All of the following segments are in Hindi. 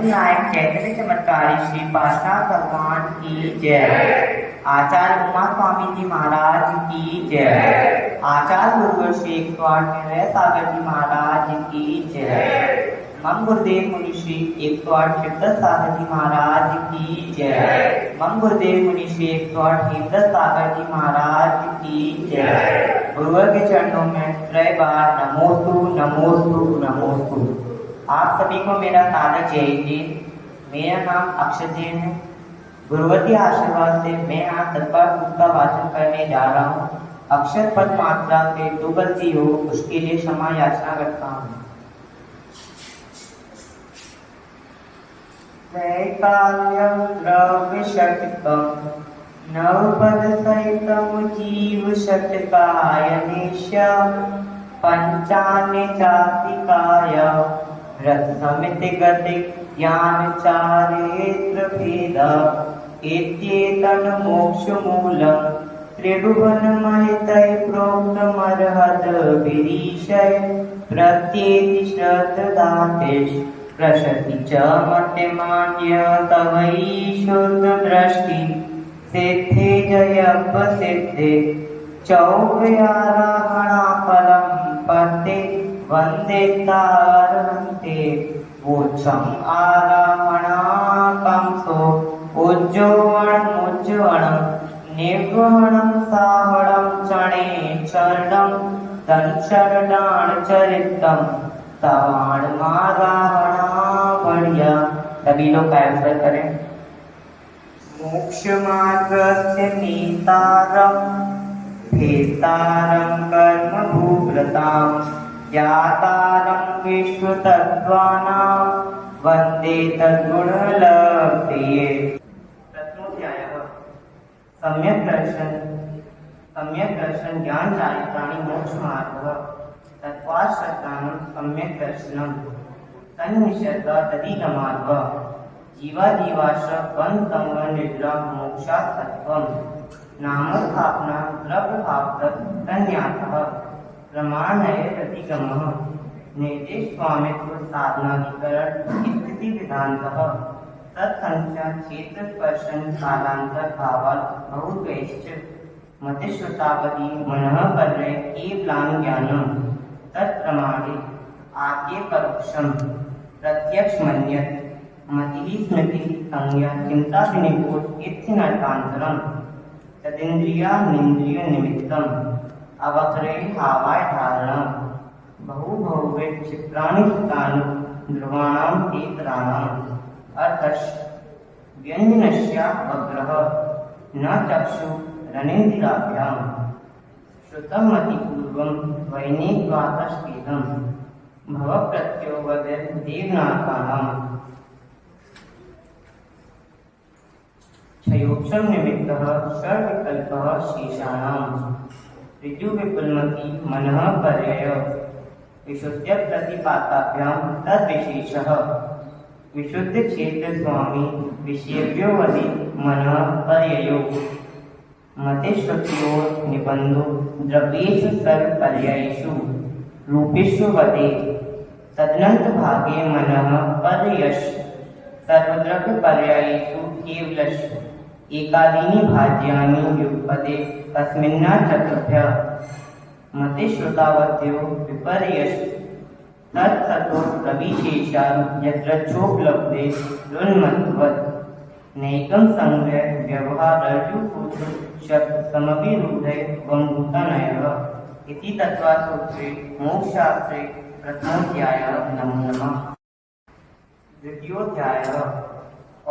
नायक चैतन्य चमत्कारी श्री पार्श्वनाथ भगवान की जय। आचार्य उमा स्वामी जी महाराज की जय। आचार्य गुरुवर श्री 108 निर्भय सागर जी महाराज की जय। मम गुरुदेव मुनि श्री 108 शिवदत्त सागर जी महाराज की जय। मम गुरुदेव मुनि श्री 108 हेमदत्त सागर जी महाराज की जय। गुरुवर के चरणों में त्रय बार नमोस्तु नमोस्तु नमोस्तु। आप सभी को मेरा सादर जय हिंद। मेरा नाम अक्षय जैन है। गुरुवर के आशीर्वाद से मैं आज तत्पर का वाचन करने जा रहा हूँ। अक्षर पद मात्रा से जो गलती हो उसके लिए क्षमा याचना करता हूँ। त्रैकाल्यं द्रव्यषट्कं नवपद सहितं जीवषट्कायनेश पंचान्य चातिकाय रसमिति गति ज्ञान चारित्र भेद इत्येतन् मोक्षमूलं त्रिभुवनमहितैः प्रोक्तमर्हत विरीशय प्रत्येति श्रद्धदातेश् प्रशति च मत्यमान्य तवै शुद्धदृष्टि सिद्धे जयप्रसिद्धे चौर्याराहणाफलं पते वन्दे तारहन्ते ऊर्ध्वम् आराहणाकंसो उज्ज्वलमुज्ज्वलं निर्वहणं साहणं चणे चरणं दंशरणाचरितं तवाण माराहणा बढ़िया। सभी लोग कैंसल करें। मोक्ष मार्गस्य नेतारं भेतारं कर्म भूभृतां ज्ञातारं विश्वतत्त्वानां वन्दे तद्गुणलब्धये। प्रथमोऽध्यायः सम्यक् दर्शन ज्ञान चारित्राणि मोक्ष मार्गः तत्त्वात् श्रद्धानं सम्यक् दर्शनं तन्निषेध तदिदमार्गः जीवादिवाश्र बन्धसंग निद्रा मोक्षात् तत्त्वम् नामस्थापना द्रव्यभावतः तन्यातः प्रमाणैरधिगमः निर्देश स्वामित्व साधनाधिकरण स्थिति विधानतः तत्संख्या क्षेत्र स्पर्शन कालांतर भावात् बहुद्वैश्च मतिश्रुतावधि मनः पर्य केवलान् ज्ञानं तत्प्रमाणे आद्ये परोक्षं प्रत्यक्ष मन्यत् मतिः स्मृतिः संज्ञा चिंता विनिपुट इत्यनर्थान्तरम् तदिन्द्रियानिन्द्रिय निमित्तम् अवकरे हावाय धारणं बहुभौवे क्षिप्राणि सुतानि ध्रुवाणां तेतराणाम् अर्थश्च व्यञ्जनस्यावग्रह न चक्षु रनेन्द्रियाभ्याम् श्रुतं मतिपूर्वं वैनेत्वातस्तेदं भवप्रत्ययो वदेत् देवनाथानाम् क्षयोक्षं निमित्तः षड्विकल्पः शेषाणाम् ऋजुविपुलमति मनः पर्यय विशुद्ध प्रतिपाताभ्यां तद्विशेषः विशुद्ध क्षेत्र स्वामी विषयेभ्यो वदि मनः पर्ययो मते श्रुत्योः निबन्धो द्रव्येषु सर्वपर्यायेषु रूपेषु वदे तदनन्तभागे मनः पर्ययश् सर्वद्रव्यपर्यायेषु केवलश् एकादीनि भाज्यानि युगपदे तस्मिन्ना चतुर्भ्यः मते श्रुतावत्यो विपर्ययश् तत्सतो प्रविशेषान् यत्रचोपलब्धे रुन्मत्वत् नैकं संग्रह व्यवहारर्जुसूत्र शब्दसमभिरूढे वम्भूतानयः इति तत्त्वसूत्रे मोक्षशास्त्रे प्रथमोऽध्यायः। नमो नमः। द्वितीयोऽध्यायः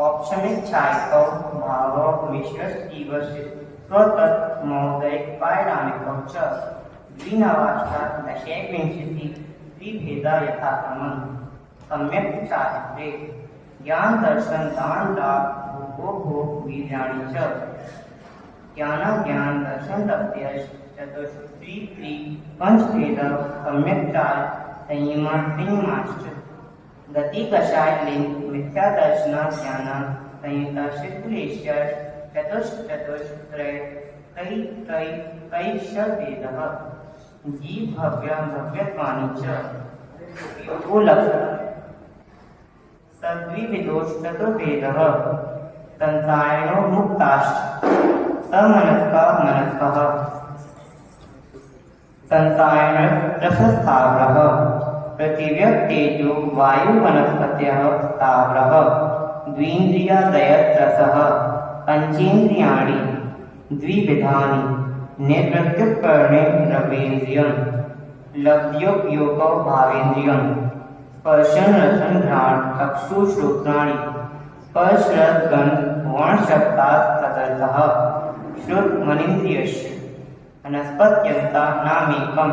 औपशमिच्छायकौ भावौ मिश्रस्तीवस्य स्वतत् मौलिक पारिणामिकौ च द्विनवाष्टात् दशैकविंशति त्रिभेदा यथाक्रमम् सम्यक् चारित्रे ज्ञान दर्शन दान लाभ भोग वीर्याणि च ज्ञान दर्शन तप्यश्च चतुष्त्री पंचभेदा सम्यक् चार संयमाश्च गति कषाय लिंग मिथ्या दर्शन ज्ञान संयुता शिवलेश्य चतुष्त्रय कई भेदः जीव भव्य भव्यत्वानि च योगो लक्षण तद्विविधोश्चतुर्वेदः संसारिणो मुक्ताश्च समनस्कः मनस्कः संसारिणः पृथिव्यक्तेजो वायुवनस्पतयः स्थावरः द्विन्द्रियादयत्रसः पंचेन्द्रियाणि द्विविधानि नेत्रत्युपकरणे रवेन्द्रियं लब्ध्योपयोगो भावेन्द्रियं स्पर्शन रसन घ्राण चक्षुश्रोत्राणि स्पर्श रस गंध वर्णशब्दास्तदर्थः श्रुत मनीन्द्रियस्य वनस्पत्यन्ता नामेकं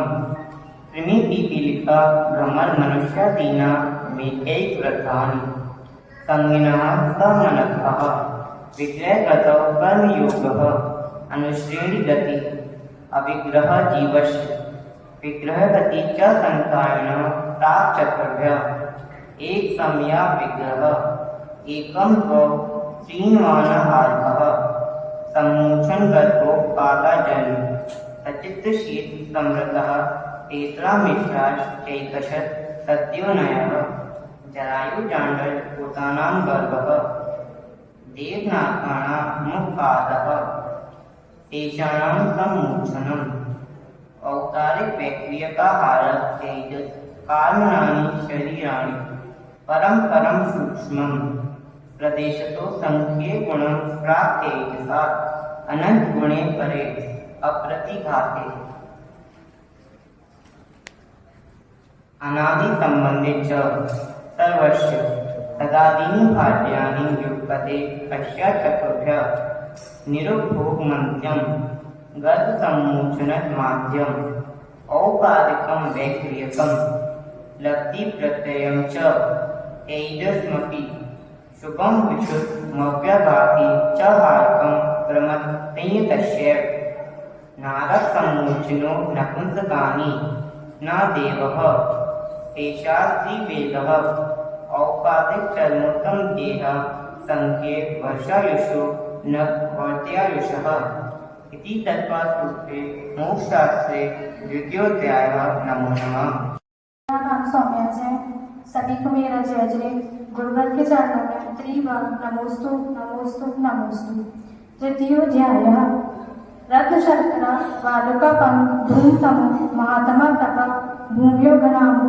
कृमिपिपीलिका भ्रमर मनुष्यादीनां मेकैकवृत्तानि संगिनः समनस्कः विग्रहगतौ कर्मयोगः अनुश्रेणिगति अविग्रह जीवस्य विग्रहगति च संसारिणः प्राक्चतुर्भ्यः एक समया विग्रह एकं द्वौ त्रीन्वानाहारः सम्मोचनगतो कालाजन्म सचित्तशीत समृतः तेसरा मिश्राश्चैकशत् सद्योनयः जरायुजाण्डल पोतानां गर्भः देवनाथानां मुखादः तेषाणां सम्मोचनम् औतारिक वैक्रियकाहार तेजस कार्मणानि शरीराणि परम परम सूक्ष्मं प्रदेशतो संख्ये गुणं प्राप्तेजसा अनंत गुणे परे अप्रतिघाते अनादि संबंधे च सर्वस्य तदादीनि भाज्यानि व्युत्पत्ते पश्चात् चतुर्भ्यः निरुपभोगमन्त्यं गर्भसम्मोचनमाद्यम् औपादिकं वैक्रियकं लब्धिप्रत्ययं च तेजस्मपि शुभं विशुद्धमव्यभाति च हारकं प्रमत्तय्यतस्य नारदसम्मोचनो नपुंसकानि न देवः तेषास्त्रिवेदः औपादिकचर्मोत्तम देह संख्ये वर्षायुषो न वर्त्यायुषः इति तत्त्वसूत्रे मोक्षशास्त्रे द्वितीयोऽध्यायः। नमो नमः। नाम सौम्याचे सभी को मेरा जय जय गुरुवर के चरणों में त्रिवार नमोस्तु नमोस्तु नमोस्तु। तृतीयोऽध्यायः। रत्न शर्करा वालुकापं धूमतम महात्मा तप भूम्यो घनाम्बु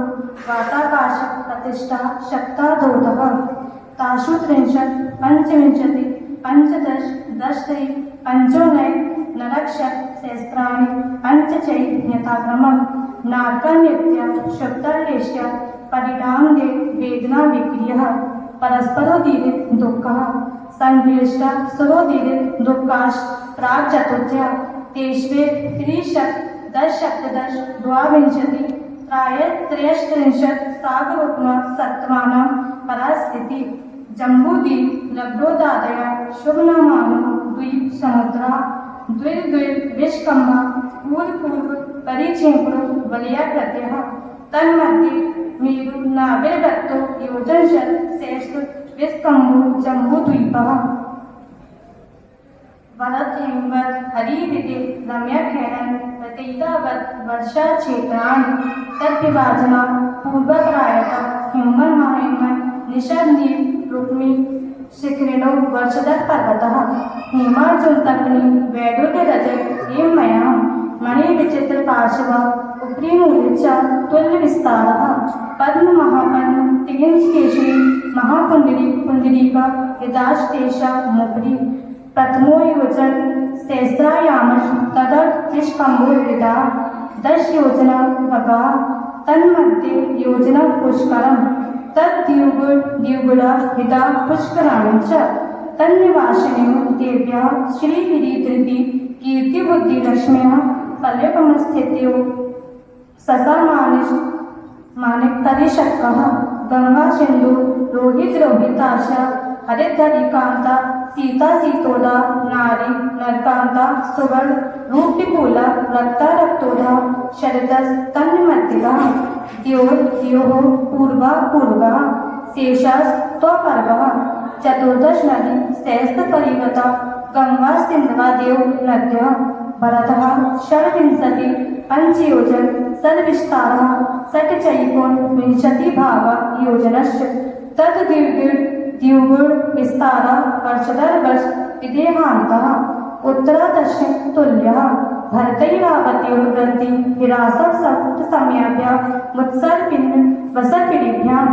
वाताकाश प्रतिष्ठा शक्तादोतः तासु त्रिंशत् पंचविंशति पंचदश दशत्रि पंचोनय नरक्षत् सहस्राणि पंचचै यथाक्रमं नाटकनृत्य शुद्धलेश्य परिणामदे वेदना विक्रियः परस्परोदीरित दुःखः संक्लिष्ट सुरोदीरित दुःखाश् प्राक्चतुर्थ्या तेष्वे त्रिशत् दशसप्तदश द्वाविंशति त्रयस्त्रिंशत् सागरोत्म सत्त्वानां परास्थिति जम्बूद्वीप लब्धोदादय शुभनामानो द्वीप समुद्रा द्विर्द्विर विष्कम्भा पूर्व परिचेपुरो बलिया प्रत्यय तन्मध्ये मेरु नाभिर्दत्तो योजनशत् श्रेष्ठ विष्कम्भो जम्बूद्वीपः वरदहेमवत् हरिविदे रम्यखेरन प्रतीतावत् वर्षाक्षेत्राणि तद्विभाजना पूर्वप्रायतः हेमन महाहेमन निषादनील रुक्मी शिखरिणो वर्षदत् पर्वतः हेमार्जुनतपनी वैडूर्यरजत हेममयः मणिविचित्र पार्श्व उपरिमूले च तुल्यविस्तारः पद्म महापद्म तिगिंचकेशरी महाकुण्डली कुण्डलिका यदाश्तेषा मुपरि प्रथमो योजन सहस्रायामश तदर्थिष्कम्भो विदा 10 योजना भगा तन्मध्ये योजना पुष्करम तद्द्युगुला हिता पुष्कराणि च तन्निवासिनो देव्या श्रीगिरिधृति कीर्तिबुद्धिलक्ष्म्याः पल्लवमस्थित्यो ससामानिक तदिशक्कः गंगा सिंधु रोहित रोहिताश हरिधरिकांता सीता सीतोदा नारी नरकांता सुवर्ण रूपिपूला रक्ता रक्तोदा शरदस तन्मत्तिका द्योः पूर्वा पूर्वः शेषास् त्वपर्वः चतुर्दश नदी सहस्त्र परिवता गंगा सिंधवा देव नद्यः भरतः षड्विंशति पंचयोजन सद्विस्तारः षट्चैकोनविंशति भागा योजनश्च तद्दीर्घ द्युगुण विस्तारा वर्षदर्वर्ष विदेहान्तः उत्तरादक्षिण तुल्यः भरतैरावत्योः ग्रन्थि हिरासः सप्त समयाभ्यां मुत्सर्पिन् वसर्पिणीभ्याम्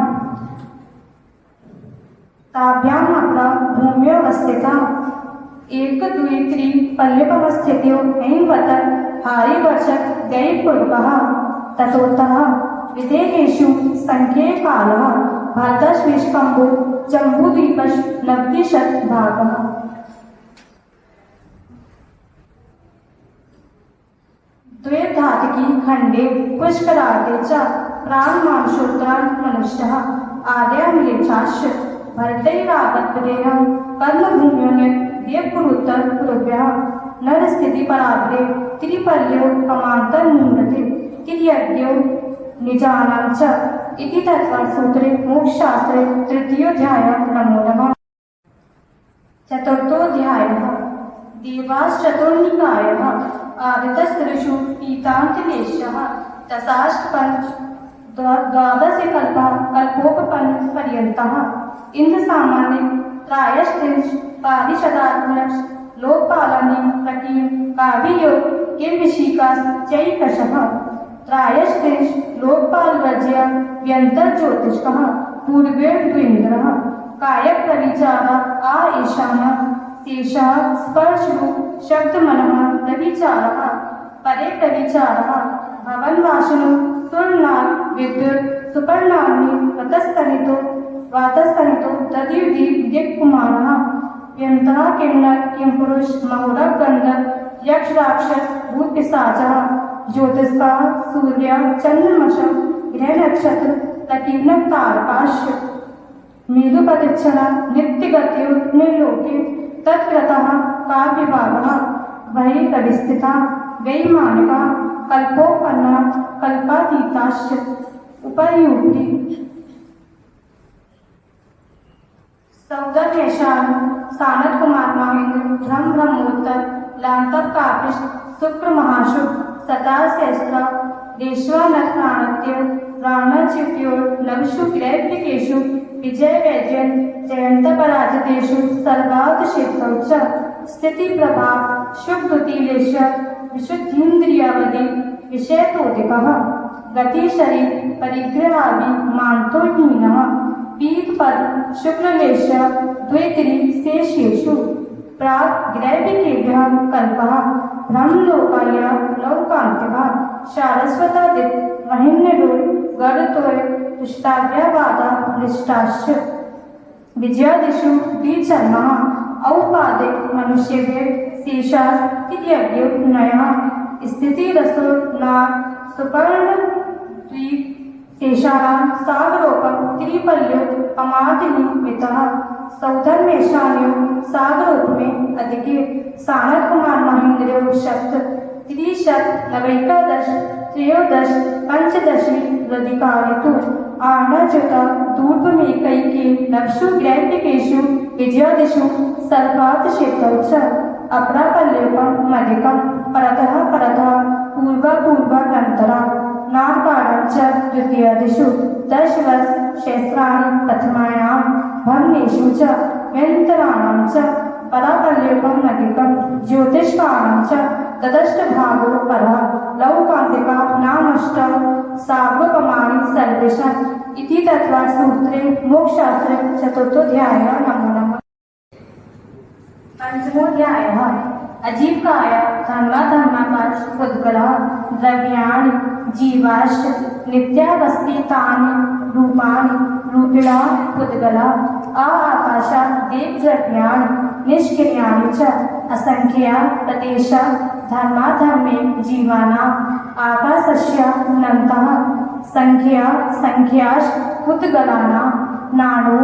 ताभ्याम् अपरा भूम्योऽवस्थिता एक द्वि त्रि पल्लवमस्थित्यो ऐवतः हारिवर्षक गैपूर्वः ततोत्तरः विदेहेषु संख्ये कालः भारतश्वेशकम्बो जम्बूद्वीपश् नवतिशत भागः द्वैधातिकी खण्डे पुष्करार्धे च प्राङ्मांशोत्तरान् मनुष्यः आर्यामिलेच्छाश्च भरतैरावत्विदेहं कर्मभूम्योन्यदेवपुरुत्तर पुरुभ्यः नरस्थितिपराग्रे त्रिपल्यो अमान्तर्मूढते तिर्यज्ञो निजानां च इति तत्त्वसूत्रे मोक्षशास्त्रे तृतीयोऽध्यायः नमो नमः। चतुर्थोऽध्यायः देवाश्चतुर्निकायः आदितस्त्रिषु पीतान्तलेशः दशाष्टपञ्च द्वादशकल्पः कल्पोपपर्यन्तः इन्द्रसामान्ये त्रायस्त्रिंश पारिषदात्मक लोकपालने प्रकीर् काव्ययोग किल्बिषिकाश्चैकशः त्रायस्त्रिंश लोकपालवर्ज्य व्यन्तर्ज्योतिष्कः पूर्वेन्द्रः कायप्रविचार आ ईशानः शेषः स्पर्शरूप शब्दमनः प्रविचारः परे प्रविचारः भवनवासनो सुरनाग विद्युत् सुपर्णाग्नि वातस्तनितो दधिर्दिक्कुमारः यन्तः किन्नर किंपुरुष महुरः गन्धर्व यक्ष राक्षस भूतपिशाचः ज्योतिष्काः सूर्य चन्द्रमसः ग्रहनक्षत्र प्रकीर्णक तारकाश्च मृदुपतिच्छना नित्यगत्यो निर्लोके तत्कृतः काव्यभागः वही कविस्थिता वैमानिका कल्पोपन्ना कल्पातीताश्च उपर्युक्ति सौदर्यशान सानत कुमार महेंद्र ब्रह्मोत्तर लांतक कापिष्ट शुक्र महाशुभ सताशस्त्र देश्वानत्राणत्य रावणच्युत्योर लवशु ग्रैप्यकेषु विजय वैजयन जयंत पराजितेषु सर्वार्थ क्षेत्रौ च स्थिति प्रभाव शुभ दुतिलेश विशुद्धीन्द्रियावधि विषयतोदिकः गति शरीर परिग्रहादि मानतो हीनः पीत पद शुक्ललेश द्वैतरि शेषेषु प्राग ग्रैविकेभ्यः कल्पः ब्रह्मलोकाय लौकान्तिकः सारस्वतादित महिम्नडोल गरुतोय तुष्टाव्यावादा निष्ठाश्च विजयादिषु द्विचर्मः औपादिक मनुष्येभ्यः शेषास्तित्यज्ञो नयः स्थितिरसो नाग सुपर्णद्वीप शेषाणां सागरोपम त्रिपल्यो अमादिनिमितः सौधर्मेशान्यो सागरोपमे अधिके सानत कुमार महेंद्रो शब्द त्रिशत नवैकादश त्रयोदश पंचदशी रधिकारितु आर्णच्युता दूर्ध्वमेकैके नवशु ग्रैप्यकेषु विजयादिषु सर्वार्थ क्षेत्रौ च अपरापल्योपम मधिकं परतः पूर्वानन्तरा नामकालं च द्वितीयादिषु 10 वर्ष क्षेत्राणि प्रथमायां भग्नेषु च व्यन्तराणां च परापल्योपम अधिकं ज्योतिष्काणां च तदष्टभागो परः लौकान्तिका नामष्टौ सार्वपमानि सर्वेषाम् इति तत्त्वसूत्रे मोक्षशास्त्रे चतुर्थोऽध्यायः नमो नमः। पंचमोऽध्यायः अजीवकाय धर्माकाश उद्गलः द्रव्याणि जीवाश्च नित्यावस्थितानि रूपाणि रूपिणः उद्गलः आकाशात् देवद्रव्याणि निष्क्रियाणि च असंख्या प्रदेशा धर्माधर्मे जीवानाम् आकाशस्य अनन्तः संख्याश्च उद्गलानां नानो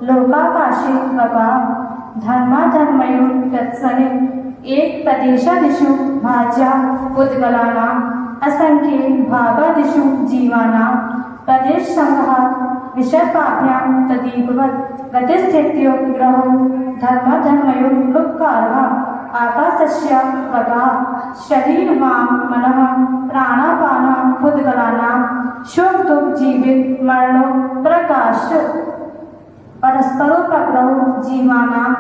लोकाकाशे वगा धर्माधर्मयोः तत्सने एक प्रदेशादिषु भाज्या उद्गलानाम् असंख्ये भागादिषु जीवानां प्रदेशसङ्घः विषयकाभ्यां तदीववत् गतिस्थित्यो ग्रहो धर्माधर्मयोः लुप्कारः आकाशस्य वगा शरीरवाङ् मनः प्राणापानः उद्गलानां शोक दुख जीवित मरणो प्रकाश परस्परोपग्रहो जीवानां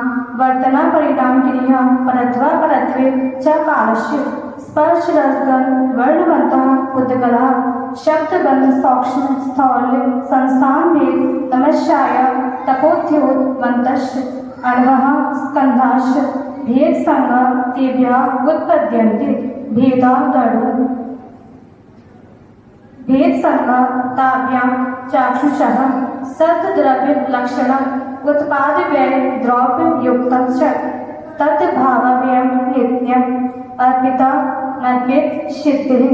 वर्तनपरिणामक्रिया परत्वा परत्वे च कालस्य स्पर्शरसगन्धवर्णवन्तः पुद्गलाः शब्दगन्धसौक्ष्म स्थौल्य संस्थानभेद तमस्याय तपोध्योतवन्तश्च अण्वः स्कन्धाश्च भेदसङ्गः तेभ्यः उत्पद्यन्ते भेदादरो भेदसङ्गताभ्यां चाक्षुषः सद्द्रव्यलक्षणम् उत्पादव्यय द्रव्ययुक्तं च तद्भावव्ययं नित्यम् अर्पिता नद्वेद सिद्धिः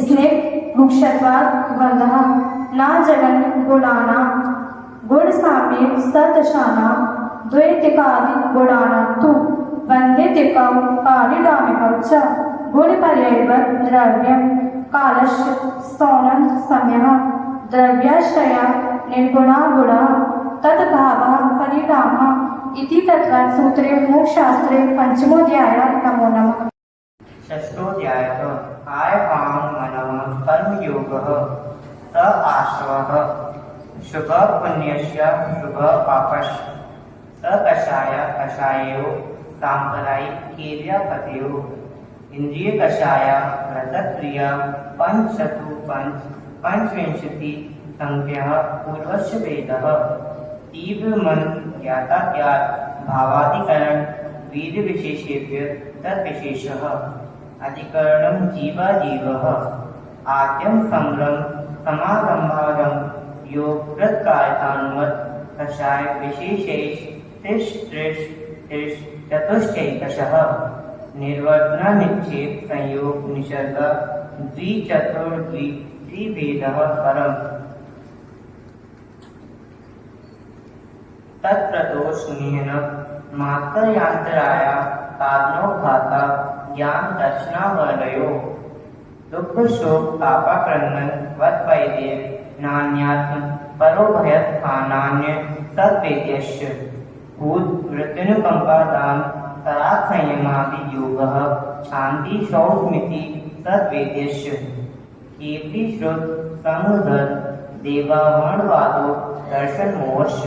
स्नेह मुक्षत्वात् गन्धः न जगन् गुणानां गुणसाम्ये सदशानां द्वैतिकादि गुणानां तु वन्दितिकौ पारिणामिकौ च गुणपर्ययवत् द्रव्यं कालस्य सौनन् सम्यः द्रव्याश्रया निर्गुणा गुणः तद्भावः परिणामः इति तत्त्वात् सूत्रे मोक्षशास्त्रे पंचमोऽध्यायः। नमो नमः। षष्ठोऽध्यायः कायपान मनः कर्मयोगः स आश्वः शुभ पुण्यस्य शुभ पापस्य स कषाय कषायो सांप्रदायिक क्रियापतयो इंद्रिय कषाय व्रतक्रिया पंचविंशति संख्यः पूर्वस्य वेदः तीव्र मन ज्ञाता ज्ञात भावाधिकरण वेद विशेषेभ्य तद्विशेषः अधिकरणं जीवाजीवः आद्यं संग्रम समारंभारं योग प्रत्कार्यतान्वत् कषाय विशेषेष त्रिश त्रिश त्रिश चतुश्चैकशः निर्वर्तन निक्षेप संयोग निसर्ग द्विचतुर्द्वि त्रिभेदः परम् तत्प्रदोषणेन मात्रयांतराय कारणोघाता ज्ञान दर्शनावलयो दुःख शोक पापाक्रंदन वत्वैद्य नान्यात्म परो भयस्थानान्य तद्वेद्यस्य भूत वृत्तिनुकंपादान तराग संयमादि योगः शांति शौचमिति तद्वेद्यस्य कीर्ति श्रुत समुदर देवावणवादो दर्शन मोहस्य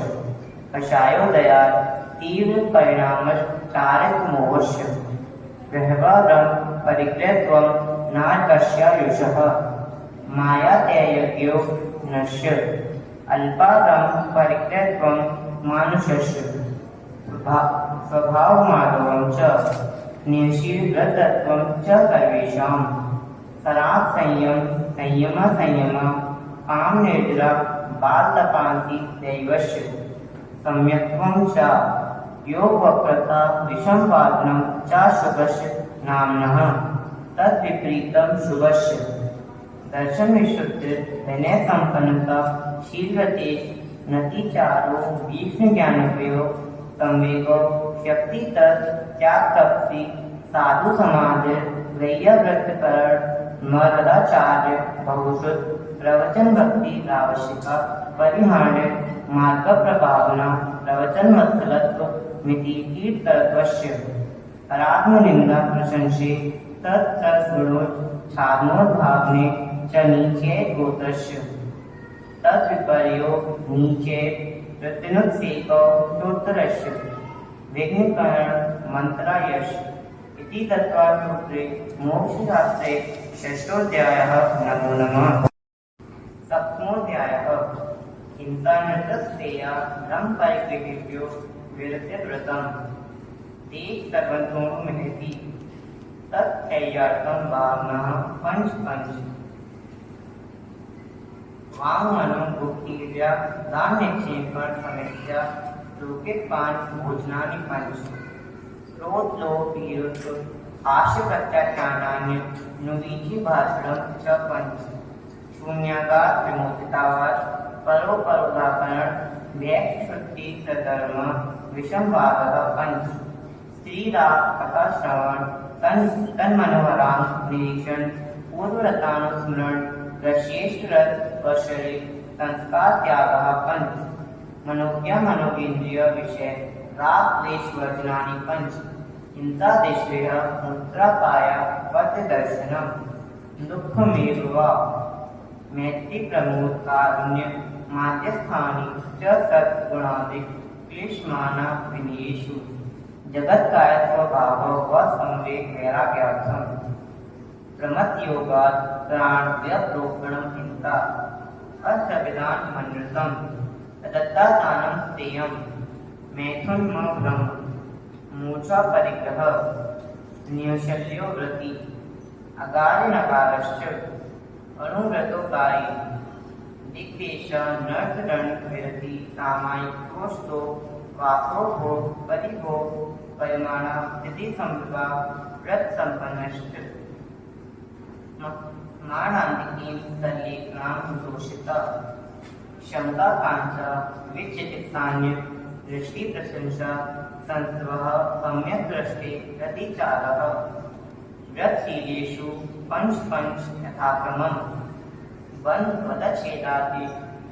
कषायोदया तीव्र परिणामश्चारित मोहस्य व्यवहारं परिग्रहत्वं नाटकस्यायुषः मायात्ययज्ञो नश्य अल्पारं परिग्रहत्वं मानुषस्य स्वभावमाधवं च निशीव्रतत्वं च सर्वेषां सराग संयम काम निर्जरा बालपान्ति दैवस्य सम्यक्त्वं च योग वक्रता विषमवादनं च शुभस्य नाम्नः तद्विपरीतं शुभस्य दर्शन विशुद्धि विनय संपन्नता शीलवतेश नतिचारो भीष्म ज्ञानप्रियो संवेगो शक्ति तत् त्याग तपसी साधु समाधि वैयाव्रतकरण मरदाचार्य बहुशुद्ध प्रवचन भक्ति आवश्यका परिहार्य मार्ग प्रभावना प्रवचन मतलत्व मिति कीर्तत्वस्य आत्मनिंदा प्रशंसे तत्तद्गुणो छादनोद्भावने च नीचे गोत्रस्य तद्विपर्यो नीचे वृत्तिनुत्सेको तोत्तरस्य विघ्नकरण मंत्रायश इति तत्त्वार्थसूत्रे मोक्षशास्त्रे षष्ठोऽध्यायः। नमो नमः। सप्तमोऽध्यायः चिन्तानृतस्तेया ब्रह्म परिग्रहेभ्यो विरतिव्रतम् ते सर्वतोनु महति तत्क्षयार्थं भावनः पंच वांग मनो भुक्तिर्या दान निक्षेपण समस्या लोकित पांच भोजनानि पंच क्रोध लोभ वीरत्व आशय प्रत्याख्यानानि नुवीचि भाषणं च पंच शून्यागार विमोचितावास परोपरोधाकरण व्यक्त शुद्धि सधर्म विषमवादः पंच स्त्रीराग कथा श्रवण तन मनोहराम निरीक्षण पूर्वरतानुस्मरण श्रेष्ठरथ वशरे संस्कार त्यागः पंच मनोज्ञ मनोगेन्द्रिय विषय राग द्वेष वर्जनानि पंच चिंता देशेह मुद्रापाया पद्य दर्शनम दुःखमेव वा मैत्री प्रमोद कारुण्य माध्यस्थानि च सद्गुणादिक क्लेशमाना विनयेषु जगत्कायत्व भाव व संवेग वैराग्यार्थम प्रमथ योगात् प्राण व्यप्रोक्षणं हिंसा अर्थविदान मन्त्रम दत्तादानं स्तेयं मैथुन ब्रह्म मूर्छा परिग्रह न्यौशल्यो व्रति अगारे नकारश्च अनुव्रतोकारी दिग्देश नर्तदंड विरति सामायिक कोष्ठो वासो परिभो परिमाणा स्थिति संविभा व्रत संपन्नश्च माणान्तिकीं सल्लेखनां दोषिता क्षमता कांक्षा विचिकित्सान्य दृष्टि प्रशंसा संस्वः सम्यक दृष्टि प्रतिचारः व्रतशीलेषु पंच यथाक्रमम् बन्धवदच्छेदादि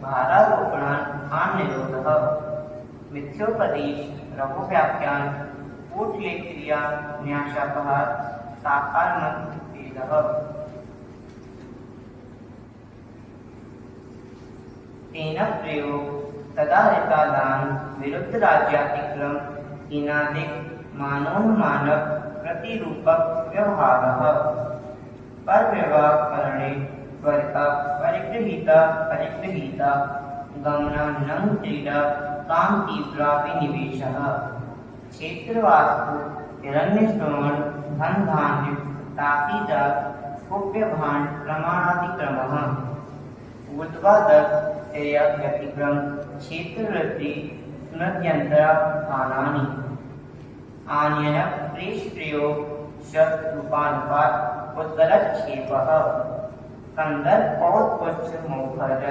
भारारोपणान् निरोधः मिथ्योपदेश रघुव्याख्यान कूटलेख क्रिया न्यासापहार साकारमत भेदः तेन प्रयोग तदाहृतादान विरुद्ध राज्यातिक्रम हीनादिक मानोन्मानक प्रतिरूपक व्यवहारः पर विवाह करणे त्वरिता परिगृहीता गमना नंग क्रीडा काम तीव्रा विनिवेशः क्षेत्रवास्तु हिरण्य श्रवण धन धान्य ताकीदा कुप्य भांड प्रमाणातिक्रमः ऊर्ध्वाधर व्यतिक्रम क्षेत्रवृद्धि स्मृत्यंतरा स्थानानि आनयन प्रेष प्रयोग शब्द रूपानुपात उद्गलक्षेपः संदर्भ पौत्पुच्छ मोखर्ज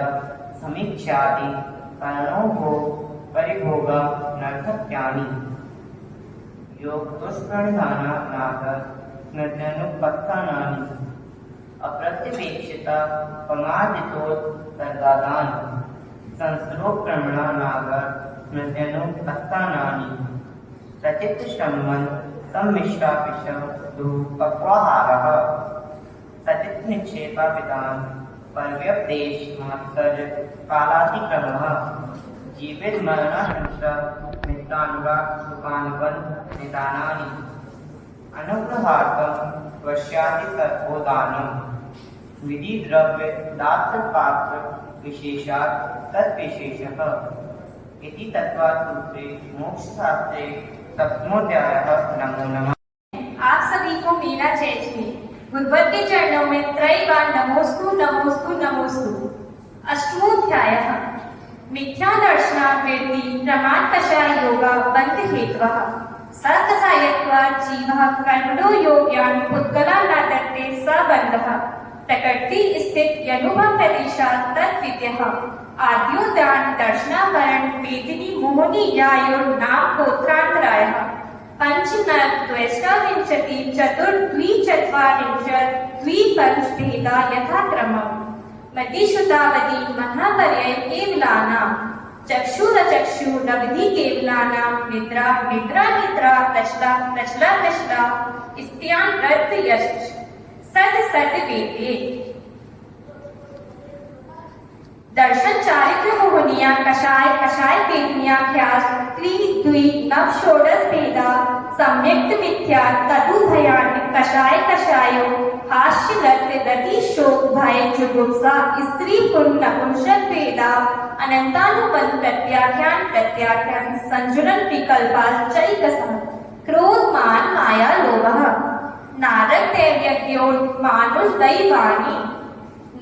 समीक्षादि करणो परिभोग नर्थक्यानि योग दुष्प्रणिधाना नागर स्मृत्यनुपत्थानानि अप्रत्यपेक्षिता पमादितोत्तर्गादान संस्रोक्रमणा नागर स्मृत्यनुपत्थानानि सचित्त सम्मन सम्मिश्रापिश दुःपक्वाहारः सचित्त निक्षेपापितान परव्यपदेश मात्सर्य कालातिक्रमः जीवित मरणहंसा मित्रानुराग सुखानुबंध निदानानि अनुग्रहार्थं वश्याति तत्वोदानं विधि द्रव्य दात्र पात्र विशेषात् तद्विशेषः इति तत्वात् सूत्रे मोक्ष शास्त्रे सप्तमोऽध्यायः। नमो नमः। आप सभी को मेरा जय श्री भगवत के चरणों में त्रय बार नमोस्तु नमोस्तु नमोस्तु। अष्टमोऽध्यायः मिथ्या दर्शनावृत्ति प्रमाण कषाय योगा बंध हेतवः सकषायत्वात् जीवः कर्मणो योग्यान् पुद्गलानादत्ते सबन्धः प्रकृति स्थित यनुभव प्रदेशात् तद्विद्यः आद्योदान दर्शनावरण वेदिनी मोहिनी यायोर नाम गोत्रान्तरायः पंचनव द्वेष्टाविंशति चतुर्द्विचत्वारिंशत् द्विपंचभेदा यथाक्रमम् मतिश्रुतावधि महापर्यय केवलानां चक्षुरचक्षुरवधि केवलानां निद्रा निद्रा निद्रा प्रचला प्रचला प्रचला स्त्रियां व्रत यश सद सद वेदे दर्शन चारित्र मोहनिया कषाय कषाय वेदन्याख्यास त्रि द्वि नव षोडश भेदा सम्यक्त मिथ्या तदुभयान कषाय कषायो हास्य रति रति शोक भय जुगुप्सा स्त्री पुण्य नपुंसक भेदा अनंतानुबंध प्रत्याख्यान संजुलन विकल्पा चैकसः क्रोध मान माया लोभः नारक दैव्यो मानुष दैवानी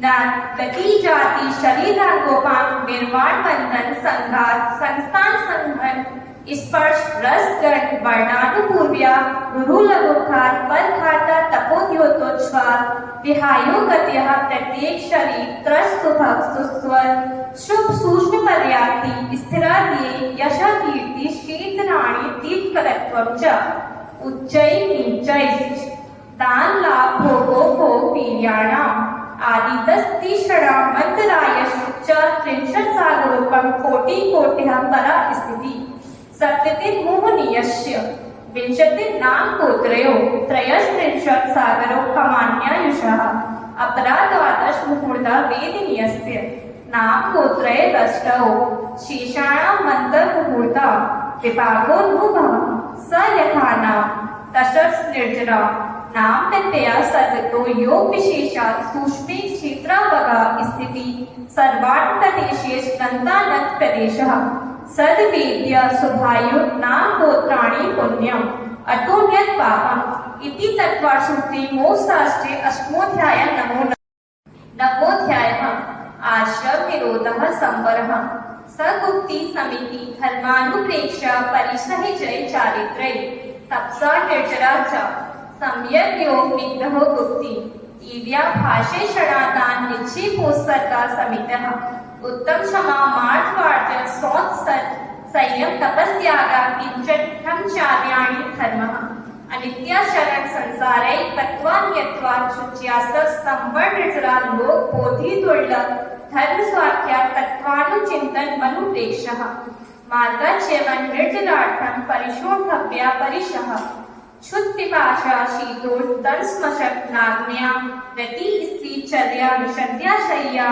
गति जाति शरीरांगोपान निर्माण बंधन संघात संस्थान संघन स्पर्श रस गण वर्णानुपूर्व्या गुरु लघुखात पदघाता तपोद्योतोच्छ्वास विहायो गत्यः प्रत्येक शरीर त्रस्तुभग सुस्वर शुभ सूक्ष्म पर्याप्ति स्थिरादिये यश कीर्ति शीतराणि तीर्थकरत्वं च उच्चै नीचै दान लाभ भोगो भोग वीर्याणाम् आदि 10 मंत्रायशु च 30 सागरोपम कोटि कोटिः परा स्थिति सप्तति मोहनीयस्य विंशति नाम गोत्रयो 33 सागरो कमान्यायुषः अपरा 12 मुहूर्ता वेदिनीयस्य नाम गोत्रय रष्टौ शेषाणां मन्तर्मुहूर्ता विभागोन्मुखः स यथानाम तशस् निर्जरा नाम प्रत्यया सर्वतो योग विशेषात् सूक्ष्मे क्षेत्रावगा स्थिति सर्वार्थ प्रदेशेश नन्तानंद प्रदेशः सद्वेद्य शुभायु नाम गोत्राणि पुण्यम् अतोन्यत् पापम् इति तत्त्वार्थसूत्रे मोक्षशास्त्रे अष्टमोऽध्यायः नवमोऽध्यायः आश्रम निरोधः संवरः सगुप्ति समिति धर्मानुप्रेक्ष्य परिसहिजय चारित्र्यै तपसा निर्जरा च सम्यक योग निग्रह गुप्ति ईव्या भाषे षडातान निक्षेपोत्सर्गा समितः उत्तम क्षमा मार्गवार्य सौत सत संयम तपस्यागा किंचन ब्रह्मचार्याणि धर्मः अनित्या शरण संसारै तत्वान्यत्वा शुच्यास्तव संवर निर्जरा लोक बोधि दुर्लभ धर्म स्वाख्या तत्वानुचिंतन मनुप्रेक्षः मार्गाच्यवन निर्जलार्थं परिशोधव्या परिशः क्षुत् पिपाशा शीतोष्ण नाग्न्या रति स्त्री चर्या विशद्या शय्या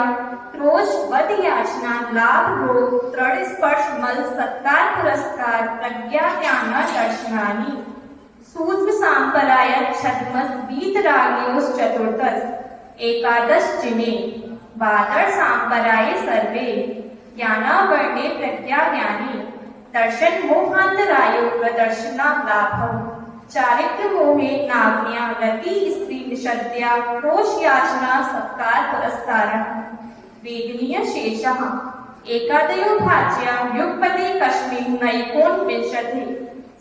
क्रोश वध याचना लाभ रोग तृण स्पर्श मल सत्कार पुरस्कार प्रज्ञा ज्ञान दर्शनानि सूक्ष्म सांपराय छद्मस वीतराग्योस चतुर्दश एकादश जिने बादर सांपराय सर्वे ज्ञानावर्णे प्रज्ञा ज्ञानी दर्शन मोहांतरायो प्रदर्शना लाभम चारित्र मोहे नाग्न्या रति स्त्री निषद्या क्रोश याचना सत्कार पुरस्कारः वेदनीय शेषः एकादयो भाज्या युगपति कश्मीर नैकोनविंशति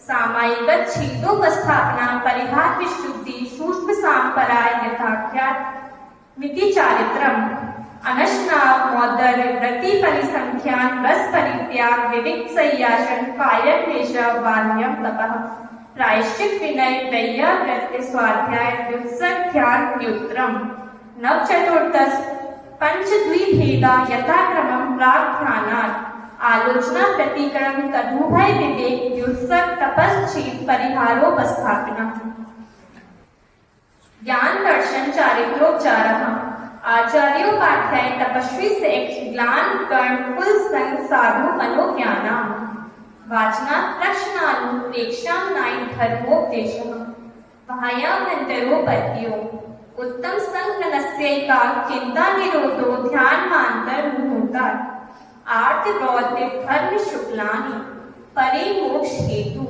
सामायिक छेदोपस्थापना परिहार विशुद्धि सूक्ष्म सांपराय यथाख्यात मिति चारित्रम अनशनाव मौदर व्रति परिसंख्यान रस परित्याग विविक्त संयासन कायन क्लेशा बाल्यम तपः प्रायश्चित विनय वैयाव्रत स्वाध्याय व्युत्सर्ग ध्यान युत्रम नव चतुर्दश पंचद्विभेदा यथाक्रमं प्राग्ध्यानात् आलोचना प्रतिकरण तदुभय विवेक व्युत्सर्ग तपश्चेत परिहारोपस्थापना ज्ञान दर्शन चारित्रोपचारः आचार्योपाध्याय तपस्वी सेक्ष ग्लान कर्ण कुल संग साधु मनोज्ञाना वाचना लक्षणानुप्रेक्षानाय धर्मोपदेशः बाह्याभ्यन्तरोपद्यो उत्तम संगनस्यैका चिंता निरोधो ध्यान मांतर मुहूर्तात् आर्थ बौद्धिक धर्म शुक्लानि परे मोक्ष हेतु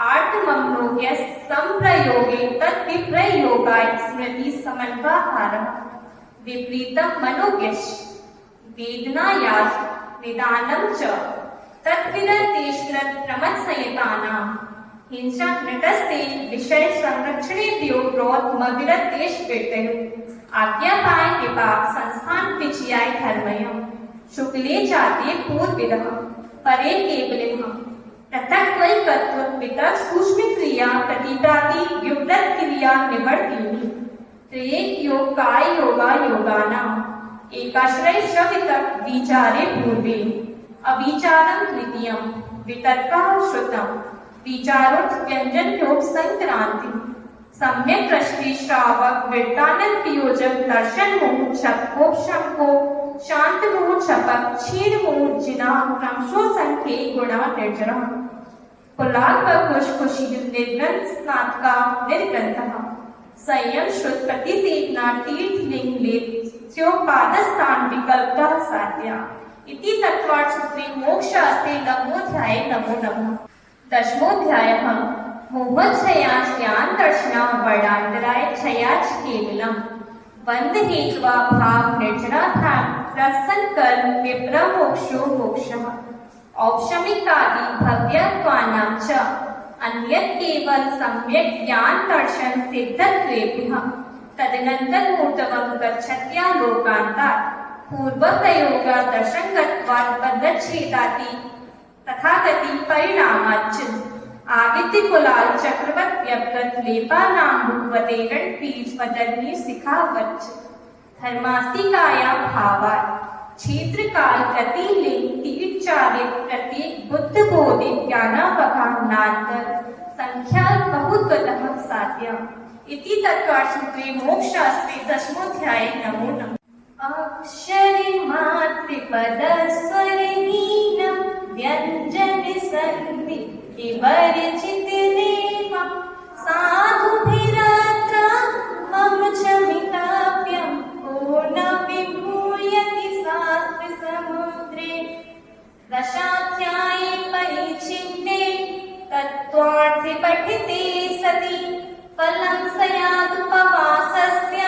आर्थ ममनोज्ञ संप्रयोगे तद्विप्रयोगाय स्मृति समन्वाहारः विपरीतम मनोज्ञश वेदनायास निदानं च तद्विरतेश्वर प्रमथ संयतानां हिंसा नटस्ते विषय संरक्षणेभ्यो क्रोध मविरत देश व्यक्तयो आज्ञापाय विभाग संस्थान विजयाय धर्मयम् शुक्ले जाते पूर्वविदः परे केवलिमः पृथक वैकत्व वितक सूक्ष्म क्रिया प्रतिप्राति युवृत क्रिया निवर्तिनी त्रिएक योग काय योगा योगानाम् एकाश्रय शवितक विचारे पूर्वे अविचारं द्वितीयं वितर्कः श्रुतम् विचारोक्त व्यंजन योग संक्रांति सम्यक दृष्टि श्रावक विरतानंद वियोजक दर्शन मोह छपकोप शंको शांत मोह छपक क्षीण मोह जिना क्रमशो संख्ये गुणा निर्जरा पुलाल खुशखुशी निर्ग्रंथ स्नातका निर्ग्रंथः संयम श्रुत प्रतिसेवना तीर्थ लिंग लेप पादस्थान विकल्पः साध्या इति तत्त्वार्थसूत्रे मोक्षशास्त्रे नवमोऽध्याये नमो नमः दशमोऽध्यायः मोहक्षयाज्ञान दर्शना वर्णान्तराय क्षयाच केवलम् बंध हेत्वा भाव निर्जराधाम प्रसन्नकर्म विप्रमोक्षो मोक्षः औपशमिकादि भव्यत्वानां च अन्यत् केवल सम्यक् ज्ञान दर्शन सिद्धत्वेभ्यः तदनन्तरं मूर्तवं गच्छत्या लोकान्तात् पूर्वप्रयोग दर्शनगत्वात् पदच्छेदाति तथागति परिणामाच्च आवित्य कुलाल चक्रवत व्यपगत लेपानां भूवतेरण पीठ वदनी शिखावच्च धर्मास्तिकाया भावात् क्षेत्र काल गति लिंग तीर्थ चारित प्रत्येक बुद्ध बोधित ज्ञानापकान्नान्तर संख्या बहुत्वतः साध्या इति तत्त्वार्थसूत्रे मोक्षशास्त्रे दशमोऽध्याये नमो नमः अक्षरि मातृपदस्वरहीनं व्यञ्जन सन्धि विवर्जित रेफा साधुभिरात्र मम च मिताव्यं पूर्णविभूयति शास्त्रसमुद्रे दशाध्याये परिचिन्ने तत्त्वार्थे पठिते सति फलं स्यादुपवासस्य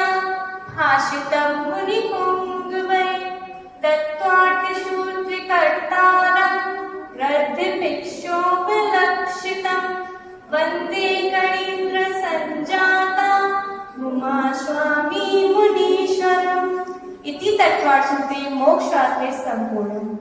भाषितं मुनिपुङ्गवै तत्त्वार्थसूत्रकर्तारं ग्रन्थभिक्षोभलक्षितं वन्दे गणेन्द्रसञ्जाता उमास्वामी मुनीश्वरम् इति तत्त्वार्थसूत्रे मोक्षशास्त्रे सम्पूर्णम्।